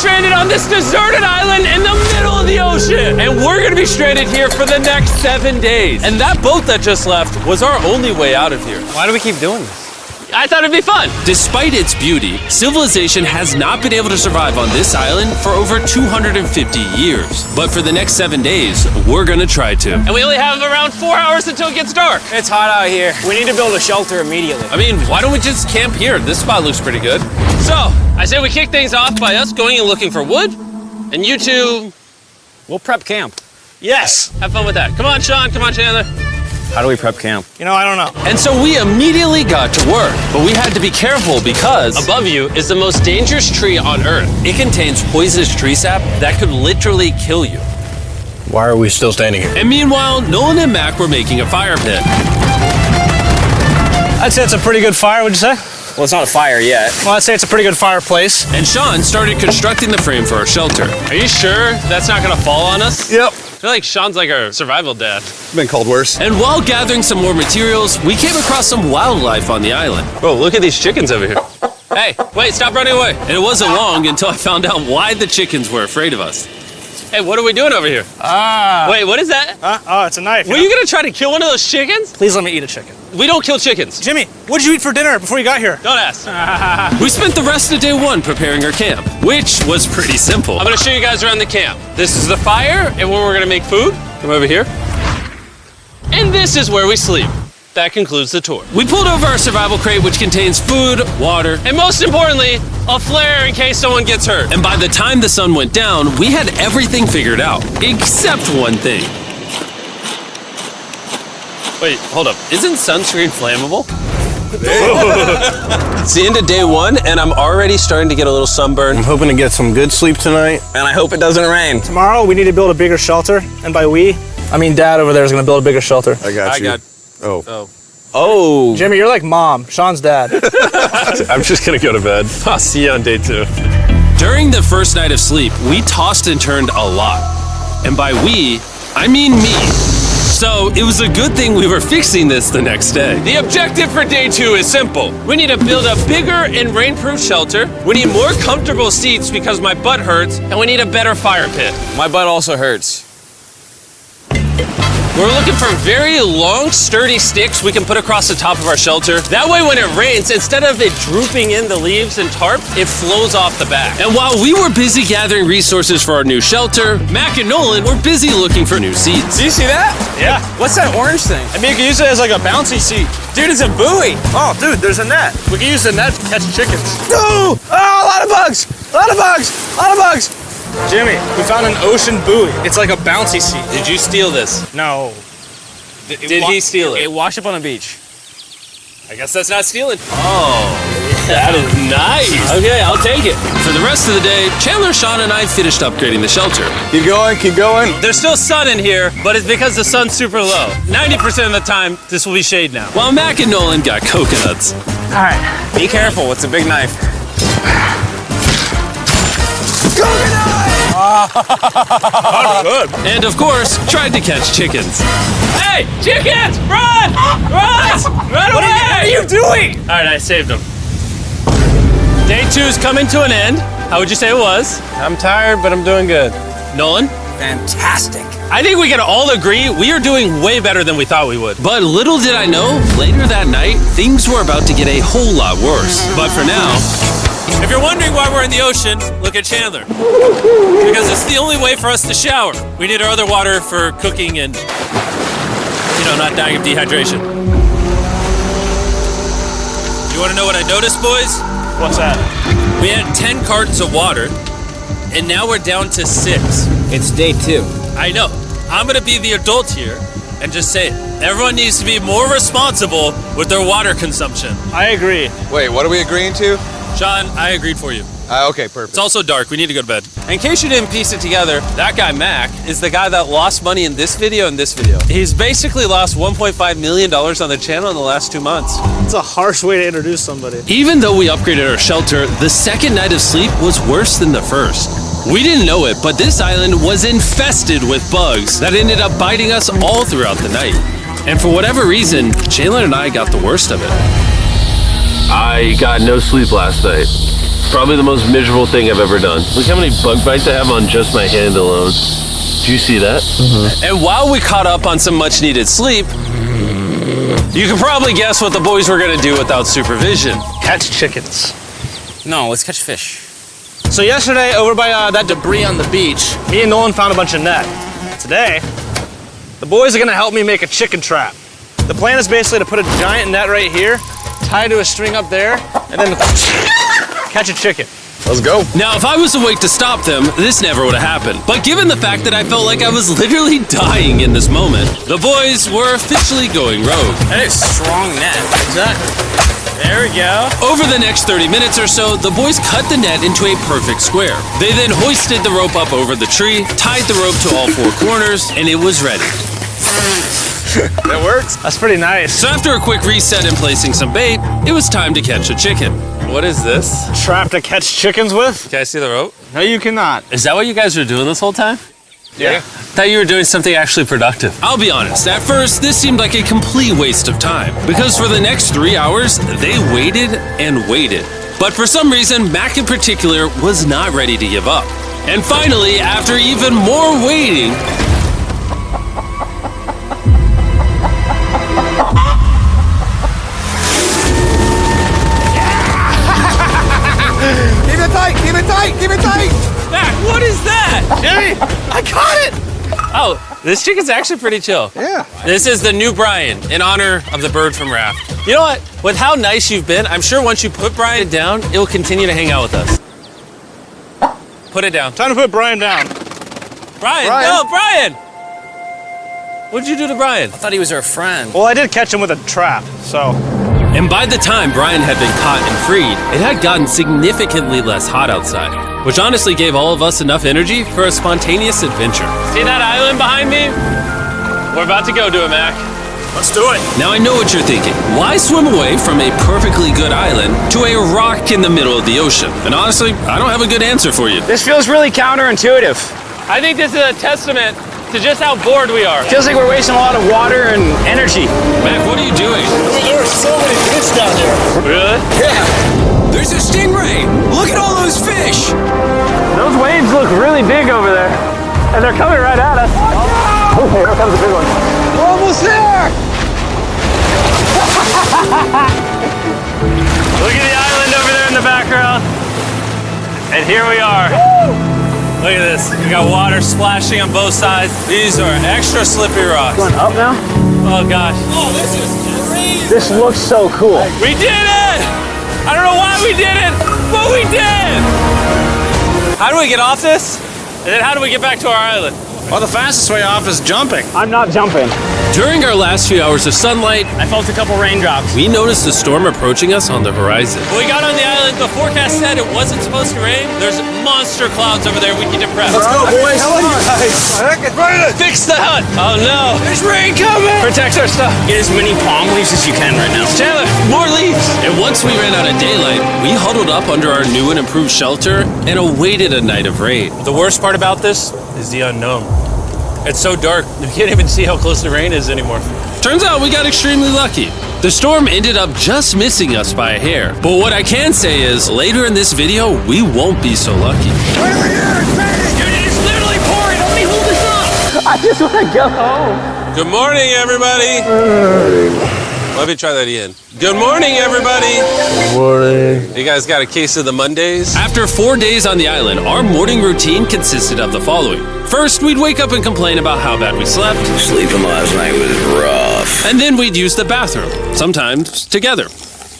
stranded on this deserted island in the middle of the ocean. And we're gonna be stranded here for the next 7 days. And that boat that just left was our only way out of here. Why do we keep doing this? I thought it'd be fun. Despite its beauty, civilization has not been able to survive on this island for over 250 years. But for the next 7 days, we're gonna try to. And we only have around 4 hours until it gets dark. It's hot out here. We need to build a shelter immediately. I mean, why don't we just camp here? This spot looks pretty good. So, I say we kick things off by us going and looking for wood, and you two... We'll prep camp. Yes! Have fun with that. Come on, Sean. Come on, Chandler. How do we prep camp? You know, I don't know. And so we immediately got to work, but we had to be careful because Above you is the most dangerous tree on Earth. it contains poisonous tree sap that could literally kill you. Why are we still standing here? And meanwhile, Nolan and Mac were making a fire pit. I'd say it's a pretty good fire, would you say? Well, it's not a fire yet. Well, I'd say it's a pretty good fireplace. And Sean started constructing the frame for our shelter. Are you sure that's not gonna fall on us? Yep. I feel like Sean's like our survival dad. Been called worse. And while gathering some more materials, we came across some wildlife on the island. Bro, look at these chickens over here. Hey, wait, stop running away. And it wasn't long until I found out why the chickens were afraid of us. Hey, what are we doing over here? Wait, what is that? Oh, it's a knife. Were you gonna try to kill one of those chickens? Please let me eat a chicken. We don't kill chickens. Jimmy, what did you eat for dinner before you got here? Don't ask. We spent the rest of day one preparing our camp, which was pretty simple. I'm gonna show you guys around the camp. This is the fire and where we're gonna make food. Come over here. And this is where we sleep. That concludes the tour. We pulled over our survival crate, which contains food, water, And most importantly, a flare in case someone gets hurt. and by the time the sun went down, we had everything figured out, except one thing. Wait, hold up. Isn't sunscreen flammable? It's the end of day one, and I'm already starting to get a little sunburn. I'm hoping to get some good sleep tonight. And I hope it doesn't rain. Tomorrow, we need to build a bigger shelter. And by we, I mean Dad over there is going to build a bigger shelter. I got you. Oh. Oh. Jimmy, you're like Mom. Sean's dad. I'm just gonna go to bed. I'll see you on day 2. During the first night of sleep, we tossed and turned a lot. And by we, I mean me. So it was a good thing we were fixing this the next day. The objective for day 2 is simple. We need to build a bigger and rainproof shelter. We need more comfortable seats because my butt hurts, and we need a better fire pit. My butt also hurts. We're looking for very long, sturdy sticks we can put across the top of our shelter. That way when it rains, instead of it drooping in the leaves and tarp, it flows off the back. And while we were busy gathering resources for our new shelter, Mac and Nolan were busy looking for new seats. Do you see that? Yeah. What's that orange thing? I mean, you can use it as like a bouncy seat. Dude, it's a buoy. Oh, dude, there's a net. We can use the net to catch chickens. No! Oh, a lot of bugs! A lot of bugs! A lot of bugs! Jimmy, we found an ocean buoy. It's like a bouncy seat. Did you steal this? No. Did he steal it? It washed up on the beach. I guess that's not stealing. Oh, that is nice. Okay, I'll take it. For the rest of the day, Chandler, Sean, and I finished upgrading the shelter. Keep going, keep going. There's still sun in here, but it's because the sun's super low. 90% of the time, this will be shade now. While Mac and Nolan got coconuts. All right. Be careful, it's a big knife. Good. And of course, tried to catch chickens. Hey, chickens, run! Run! Run away! What are you doing? All right, I saved them. Day 2 is coming to an end. How would you say it was? I'm tired, but I'm doing good. Nolan? Fantastic. I think we can all agree we are doing way better than we thought we would. But little did I know, later that night, things were about to get a whole lot worse. But for now, If you're wondering why we're in the ocean, look at Chandler. Because it's the only way for us to shower. We need our other water for cooking and, not dying of dehydration. You want to know what I noticed, boys? What's that? We had 10 cartons of water, and now we're down to 6. It's day 2. I know. I'm going to be the adult here and just say it. Everyone needs to be more responsible with their water consumption. I agree. Wait, what are we agreeing to? Sean, I agreed for you. Okay, perfect. It's also dark. We need to go to bed. In case you didn't piece it together, that guy Mac is the guy that lost money in this video and this video. He's basically lost $1.5 million on the channel in the last 2 months. It's a harsh way to introduce somebody. even though we upgraded our shelter, the second night of sleep was worse than the first. We didn't know it, but this island was infested with bugs that ended up biting us all throughout the night. And for whatever reason, Chandler and I got the worst of it. I got no sleep last night. Probably the most miserable thing I've ever done. Look how many bug bites I have on just my hand alone. Do you see that? And while we caught up on some much needed sleep, you can probably guess what the boys were gonna do without supervision. Catch chickens. No, let's catch fish. So yesterday, over by that debris on the beach, me and Nolan found a bunch of net. Today, the boys are gonna help me make a chicken trap. The plan is basically to put a giant net right here, tie to a string up there, and then catch a chicken. Let's go. Now, if I was awake to stop them, this never would have happened. But given the fact that I felt like I was literally dying in this moment, the boys were officially going rogue. That is strong net. Exactly. There we go. Over the next 30 minutes or so, the boys cut the net into a perfect square. They then hoisted the rope up over the tree, tied the rope to all four corners, and it was ready. That works. That's pretty nice. So after a quick reset and placing some bait, it was time to catch a chicken. What is this? Trap to catch chickens with? Can I see the rope? No, you cannot. Is that what you guys were doing this whole time? Yeah. I thought you were doing something actually productive. I'll be honest, at first, this seemed like a complete waste of time. Because for the next 3 hours, they waited and waited. But for some reason, Mac in particular was not ready to give up. And finally, after even more waiting, Keep it tight, keep it tight, keep it tight. Mac, what is that? Jimmy, I caught it! Oh, this chicken's actually pretty chill. Yeah. This is the new Brian in honor of the bird from Raft. You know what? With how nice you've been, I'm sure once you put Brian down, it will continue to hang out with us. Put it down. Time to put Brian down. Brian, Brian. no, Brian! What'd you do to Brian? I thought he was our friend. Well, I did catch him with a trap, so. and by the time Brian had been caught and freed, it had gotten significantly less hot outside, which honestly gave all of us enough energy for a spontaneous adventure. See that island behind me? We're about to go to it, Mac. Let's do it. Now I know what you're thinking. Why swim away from a perfectly good island to a rock in the middle of the ocean? And honestly, I don't have a good answer for you. This feels really counterintuitive. I think this is a testament to just how bored we are. Feels like we're wasting a lot of water and energy. Mac, what are you doing? There are so many fish down here. Really? There's a stingray. Look at all those fish. Those waves look really big over there. And they're coming right at us. Oh, here comes a big one. We're almost there. Look at the island over there in the background. And here we are. Look at this. We got water splashing on both sides. These are extra slippery rocks. Going up now? Oh gosh. Oh, this is crazy. This looks so cool. We did it! I don't know why we did it, but we did! How do we get off this? And then how do we get back to our island? Well, the fastest way off is jumping. I'm not jumping. During our last few hours of sunlight, I felt a couple raindrops. we noticed a storm approaching us on the horizon. When we got on the island, the forecast said it wasn't supposed to rain. There's monster clouds over there we can depress. Let's go, boys. Right. Fix the hut! Oh no! There's rain coming. Protect our stuff. Get as many palm leaves as you can right now. Chandler, more leaves! And once we ran out of daylight, we huddled up under our new and improved shelter and awaited a night of rain. The worst part about this is the unknown. It's so dark, you can't even see how close the rain is anymore. Turns out we got extremely lucky. The storm ended up just missing us by a hair. But what I can say is, later in this video, we won't be so lucky. Dude, it's literally pouring. Help me hold this up. I just want to go home. Good morning, everybody. Let me try that again. Good morning, everybody. Good morning. You guys got a case of the Mondays? After 4 days on the island, our morning routine consisted of the following. First, we'd wake up and complain about how bad we slept. Sleeping last night was rough. And then we'd use the bathroom, sometimes together.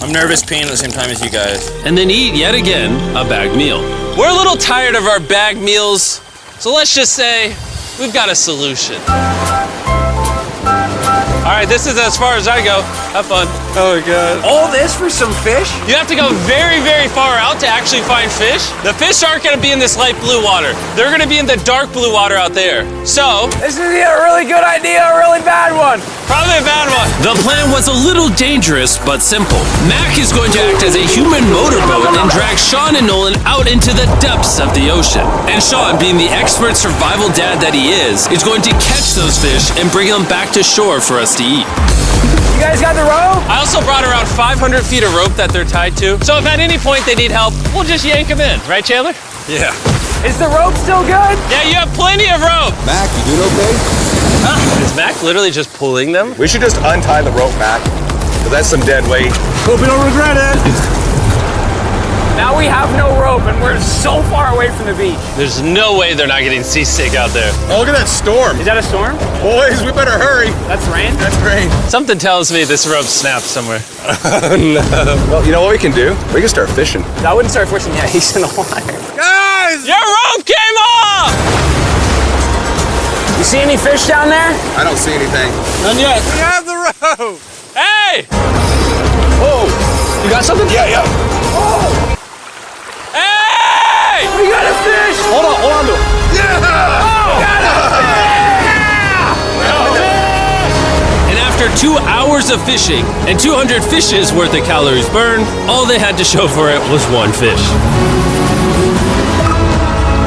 I'm nervous peeing at the same time as you guys. And then eat yet again a bagged meal. We're a little tired of our bag meals, so let's just say we've got a solution. All right, this is as far as I go. Have fun. Oh my God. All this for some fish? You have to go very, very far out to actually find fish. The fish aren't gonna be in this light blue water. They're gonna be in the dark blue water out there. So, This is either a really good idea or a really bad one. probably a bad one. The plan was a little dangerous, but simple. Mac is going to act as a human motorboat and drag Sean and Nolan out into the depths of the ocean. And Sean, being the expert survival dad that he is going to catch those fish and bring them back to shore for us to eat. You guys got the rope? I also brought around 500 feet of rope that they're tied to. So if at any point they need help, we'll just yank them in. Right, Chandler? Yeah. Is the rope still good? Yeah, you have plenty of rope. Mac, you doing okay? Is Mac literally just pulling them? We should just untie the rope, Mac. Because that's some dead weight. Hope you don't regret it. Now we have no rope and we're so far away from the beach. There's no way they're not getting seasick out there. Oh, look at that storm. Is that a storm? Boys, we better hurry. That's rain? That's rain. Something tells me this rope snapped somewhere. Well, you know what we can do? We can start fishing. I wouldn't start fishing yet. He's in the water. Guys! Your rope came off! You see any fish down there? I don't see anything. None yet. We have the rope. Hey! Oh, you got something? Yeah. Hey! We got a fish! Hold on to it. And after 2 hours of fishing and 200 fishes worth of calories burned, all they had to show for it was one fish.